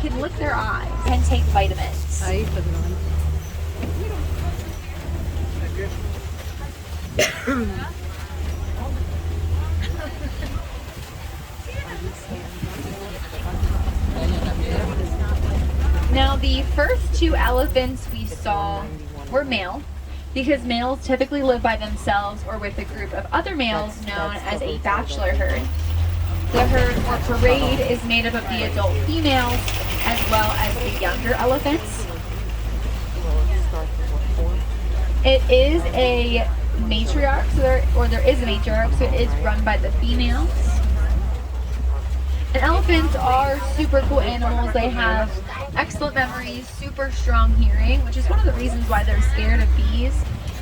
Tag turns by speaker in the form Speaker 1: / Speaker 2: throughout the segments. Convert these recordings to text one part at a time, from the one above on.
Speaker 1: can lick their eyes and take vitamins. Now, the first two elephants we saw were male, because males typically live by themselves or with a group of other males known as a bachelor herd. The herd or parade is made up of the adult females as well as the younger elephants. It is a matriarch, there is a matriarch, so it is run by the females. And elephants are super cool animals. They have excellent memories, super strong hearing, which is one of the reasons why they're scared of bees.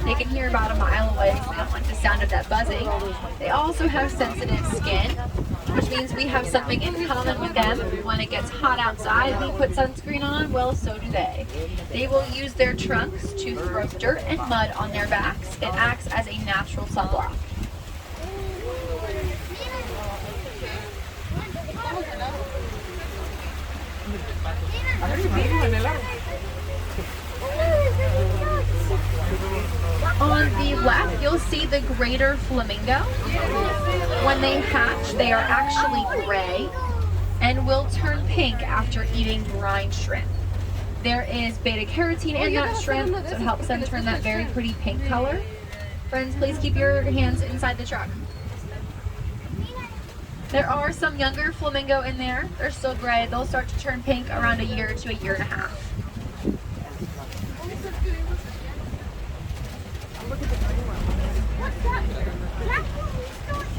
Speaker 1: They can hear about a mile away because they don't like the sound of that buzzing. They also have sensitive skin, which means we have something in common with them. When it gets hot outside, we put sunscreen on, well, so do they. They will use their trunks to throw dirt and mud on their backs. It acts as a natural sunblock. On the left, you'll see the greater flamingo. When they hatch, they are actually gray and will turn pink after eating brine shrimp. There is beta carotene in that shrimp, so it helps them turn that very pretty pink color. Friends, please keep your hands inside the truck. There are some younger flamingo in there. They're still gray. They'll start to turn pink around a year to a year and a half.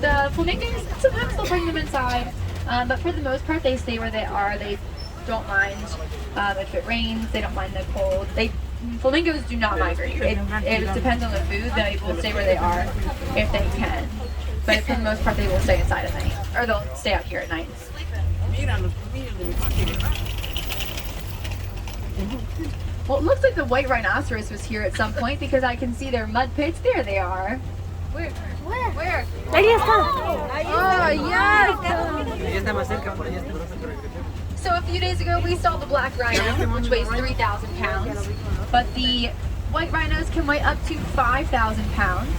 Speaker 1: The flamingos, sometimes they'll bring them inside, but for the most part they stay where they are. They don't mind if it rains, they don't mind the cold. Flamingos do not migrate. It depends on the food. They will stay where they are if they can. But for the most part they will stay inside at night, or they'll stay out here at night. Well, it looks like the white rhinoceros was here at some point because I can see their mud pits. There they are. Where?
Speaker 2: Ahí está.
Speaker 1: Oh, yes! So a few days ago we saw the black rhino, which weighs 3,000 pounds. But the white rhinos can weigh up to 5,000 pounds.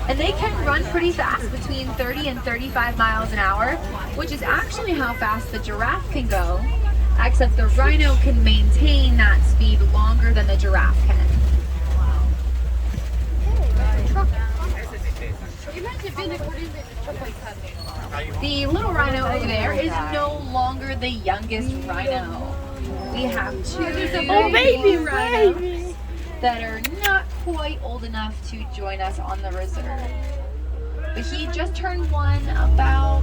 Speaker 1: And they can run pretty fast, between 30 and 35 miles an hour, which is actually how fast the giraffe can go. Except the rhino can maintain that speed longer than the giraffe can. The little rhino over there is no longer the youngest rhino. We have two baby rhinos that are not quite old enough to join us on the reserve. But he just turned one about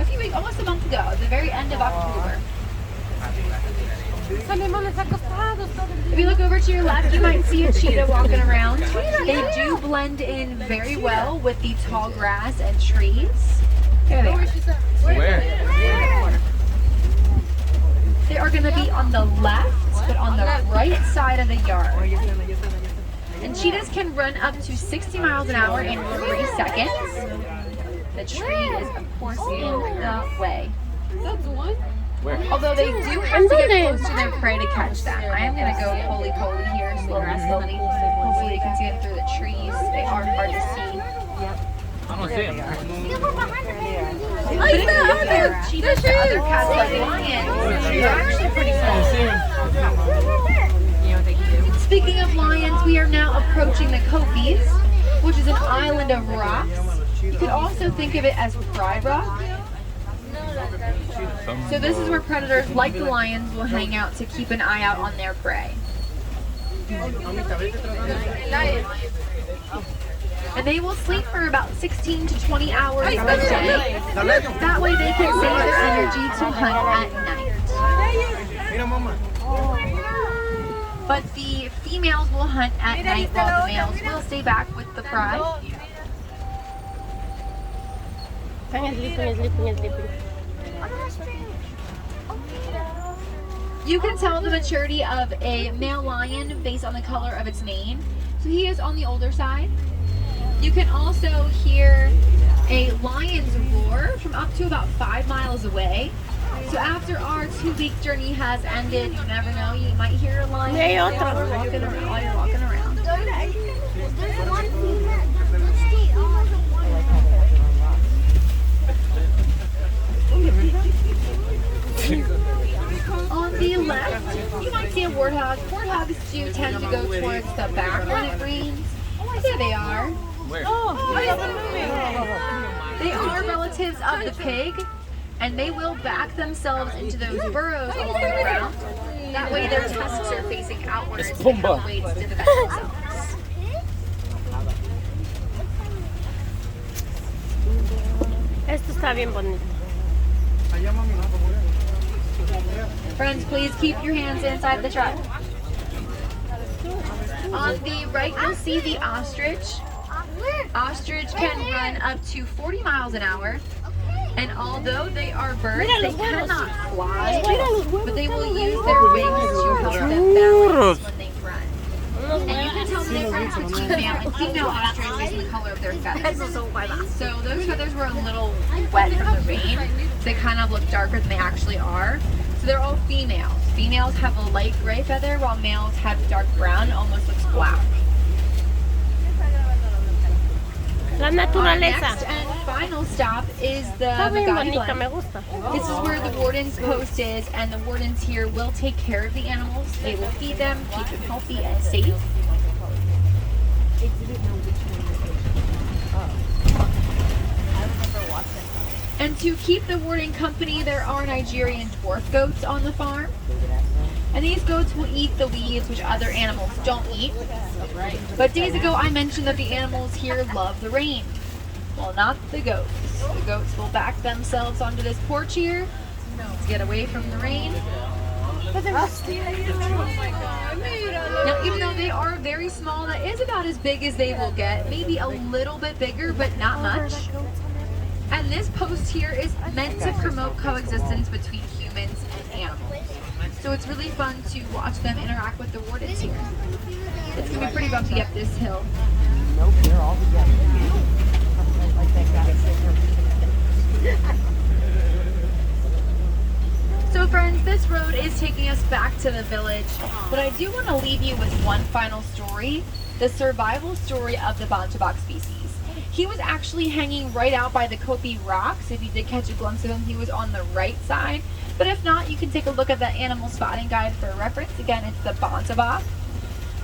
Speaker 1: a few weeks, almost a month ago, at the very end of October. If you look over to your left, you might see a cheetah walking around. They do blend in very well with the tall grass and trees. There they are.
Speaker 3: Where?
Speaker 1: They are going to be on the left, but on the right side of the yard. And cheetahs can run up to 60 miles an hour in 3 seconds. The tree is, of course, in the way.
Speaker 3: Where?
Speaker 1: Although they do have to get close to their prey to catch them. I am going to go poly here, slowly. Hopefully you can see them through the trees. They are hard to see.
Speaker 3: I don't see him.
Speaker 1: But if you compare cheetahs to other cats like lions, they're actually pretty small. Speaking of lions, we are now approaching the Kopis, which is an island of rocks. You could also think of it as Pride Rock. So this is where predators like the lions will hang out to keep an eye out on their prey. And they will sleep for about 16 to 20 hours a day. That way they can save their energy to hunt at night. But the females will hunt at night while the males will stay back with the pride. You can tell the maturity of a male lion based on the color of its mane. So he is on the older side. You can also hear a lion's roar from up to about 5 miles away. So after our 2-week journey has ended, you never know, you might hear a lion
Speaker 2: Hay
Speaker 1: while
Speaker 2: otro.
Speaker 1: you're walking around. On the left, you might see a warthog. Warthogs do tend to go towards the back when it rains. There they are.
Speaker 3: Where?
Speaker 1: They are relatives of the pig, and they will back themselves into those burrows along the ground. That way their tusks are facing outwards
Speaker 3: It's
Speaker 1: and
Speaker 3: Pumbaa.
Speaker 1: have ways to defend themselves.
Speaker 2: Esto está bien bonito.
Speaker 1: Friends, please keep your hands inside the truck. On the right, you'll see the ostrich. Ostrich can run up to 40 miles an hour. And although they are birds, they cannot fly, but they will use their wings to help them balance when they run. And you can tell the difference between male and female ostriches based on the color of their feathers. So those feathers were a little wet from the rain. So they kind of look darker than they actually are. So they're all females. Females have a light gray feather, while males have dark brown, almost looks black.
Speaker 2: La
Speaker 1: Our next
Speaker 2: naturaleza.
Speaker 1: and final stop is the
Speaker 2: Está bien
Speaker 1: Magadi
Speaker 2: bonita,
Speaker 1: Glen.
Speaker 2: me gusta.
Speaker 1: This is where the warden's post is, and the wardens here will take care of the animals. They will feed them, keep them healthy and safe. And to keep the warden company, there are Nigerian dwarf goats on the farm. And these goats will eat the weeds, which other animals don't eat. But days ago, I mentioned that the animals here love the rain. Well, not the goats. The goats will back themselves onto this porch here to get away from the rain. Now, even though they are very small, that is about as big as they will get. Maybe a little bit bigger, but not much. And this post here is meant to promote coexistence between humans and animals. So it's really fun to watch them interact with the wardens here. It's going to be pretty bumpy up this hill. So friends, this road is taking us back to the village, but I do want to leave you with one final story, the survival story of the Bontebok species. He was actually hanging right out by the Kopi rocks. If you did catch a glimpse of him, he was on the right side. But if not, you can take a look at that animal spotting guide for reference. Again, it's the Bontebok.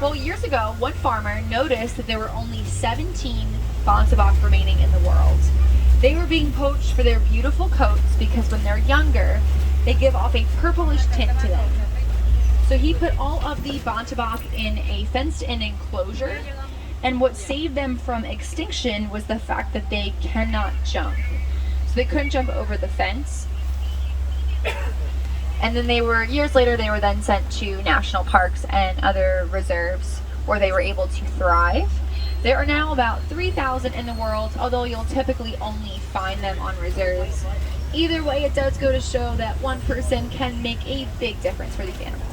Speaker 1: Well, years ago, one farmer noticed that there were only 17 Bontebok remaining in the world. They were being poached for their beautiful coats because when they're younger, they give off a purplish tint to them. So he put all of the Bontebok in a fenced-in enclosure, and what saved them from extinction was the fact that they cannot jump. So they couldn't jump over the fence. And then years later, they were then sent to national parks and other reserves where they were able to thrive. There are now about 3,000 in the world, although you'll typically only find them on reserves. Either way, it does go to show that one person can make a big difference for these animals.